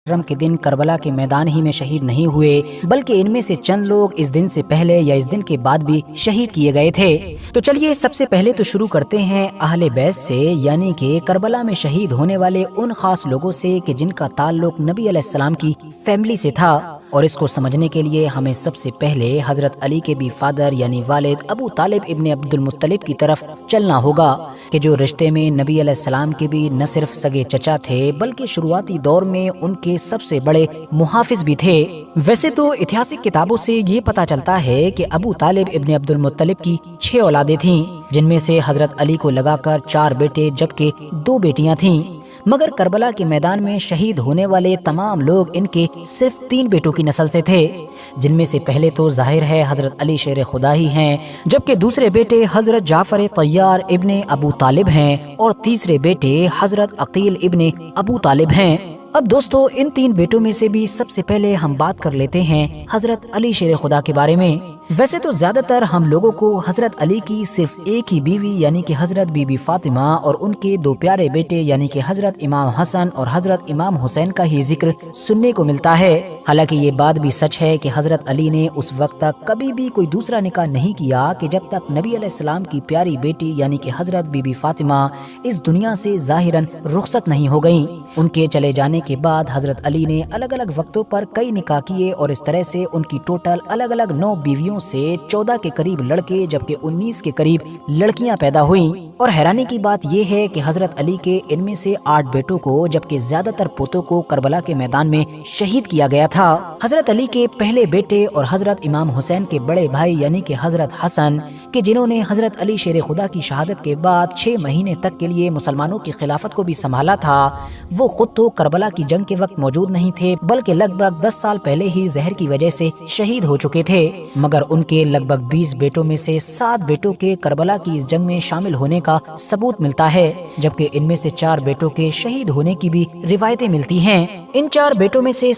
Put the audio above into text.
मुहर्रम के दिन करबला के मैदान ही में शहीद नहीं हुए, बल्कि इनमें से चंद लोग इस दिन से पहले या इस दिन के बाद भी शहीद किए गए थे। तो चलिए सबसे पहले तो शुरू करते हैं अहले बैत से, यानी कि करबला में शहीद होने वाले उन खास लोगों से कि जिनका ताल्लुक नबी अलैहिस्सलाम की फैमिली से था। और इसको समझने के लिए हमें सबसे पहले हजरत अली के भी फादर यानी वालिद अबू तालिब इब्ने अब्दुल मुत्तलिब की तरफ चलना होगा, कि जो रिश्ते में नबी अलैहिस्सलाम के भी न सिर्फ सगे चचा थे बल्कि शुरुआती दौर में उनके सबसे बड़े मुहाफिज भी थे। वैसे तो ऐतिहासिक किताबों से ये पता चलता है कि अबू तालिब इब्ने अब्दुल मुत्तलिब की 6 औलादें थीं, जिनमें से हजरत अली को लगाकर 4 बेटे जबकि 2 बेटियां थीं। मगर करबला के मैदान में शहीद होने वाले तमाम लोग इनके सिर्फ 3 बेटों की नस्ल से थे, जिनमें से पहले तो जाहिर है हजरत अली शेर खुदा ही हैं, जबकि दूसरे बेटे हजरत जाफर तैयार इब्ने अबू तालिब हैं और तीसरे बेटे हजरत अकील इब्ने अबू तालिब हैं। अब दोस्तों इन 3 बेटों में से भी सबसे पहले हम बात कर लेते हैं हजरत अली शेर खुदा के बारे में। वैसे तो ज्यादातर हम लोगों को हजरत अली की सिर्फ एक ही बीवी यानी कि हजरत बीबी फातिमा और उनके 2 प्यारे बेटे यानी कि हजरत इमाम हसन और हजरत इमाम हुसैन का ही जिक्र सुनने को मिलता है। हालांकि ये बात भी सच है कि हजरत अली ने उस वक्त तक कभी भी कोई दूसरा निकाह नहीं किया कि जब तक नबी अलैहिस्सलाम की प्यारी बेटी यानी कि हजरत बीबी फातिमा इस दुनिया से जाहिरन रुखसत नहीं हो गयी। उनके चले जाने के बाद हजरत अली ने अलग अलग वक्तों पर कई निकाह किए और इस तरह से उनकी टोटल अलग अलग 9 बीवियों से 14 के करीब लड़के जबकि 19 के करीब लड़कियां पैदा हुईं। और हैरानी की बात यह है कि हजरत अली के इनमें से 8 बेटों को जबकि ज्यादातर पोतों को करबला के मैदान में शहीद किया गया था। हजरत अली के पहले बेटे और हजरत इमाम हुसैन के बड़े भाई यानी कि हजरत हसन के जिन्होंने हजरत अली शेर खुदा की शहादत के बाद 6 महीने तक के लिए मुसलमानों की खिलाफत को भी संभाला था, वो खुद तो करबला की जंग के वक्त मौजूद नहीं थे बल्कि लगभग 10 साल पहले ही जहर की वजह से शहीद हो चुके थे। मगर उनके लगभग 20 बेटों में से 7 बेटों के करबला की इस जंग में शामिल होने का सबूत मिलता है, जबकि इनमें से 4 बेटों के शहीद होने की भी रिवायतें मिलती हैं। इन 4 बेटों में से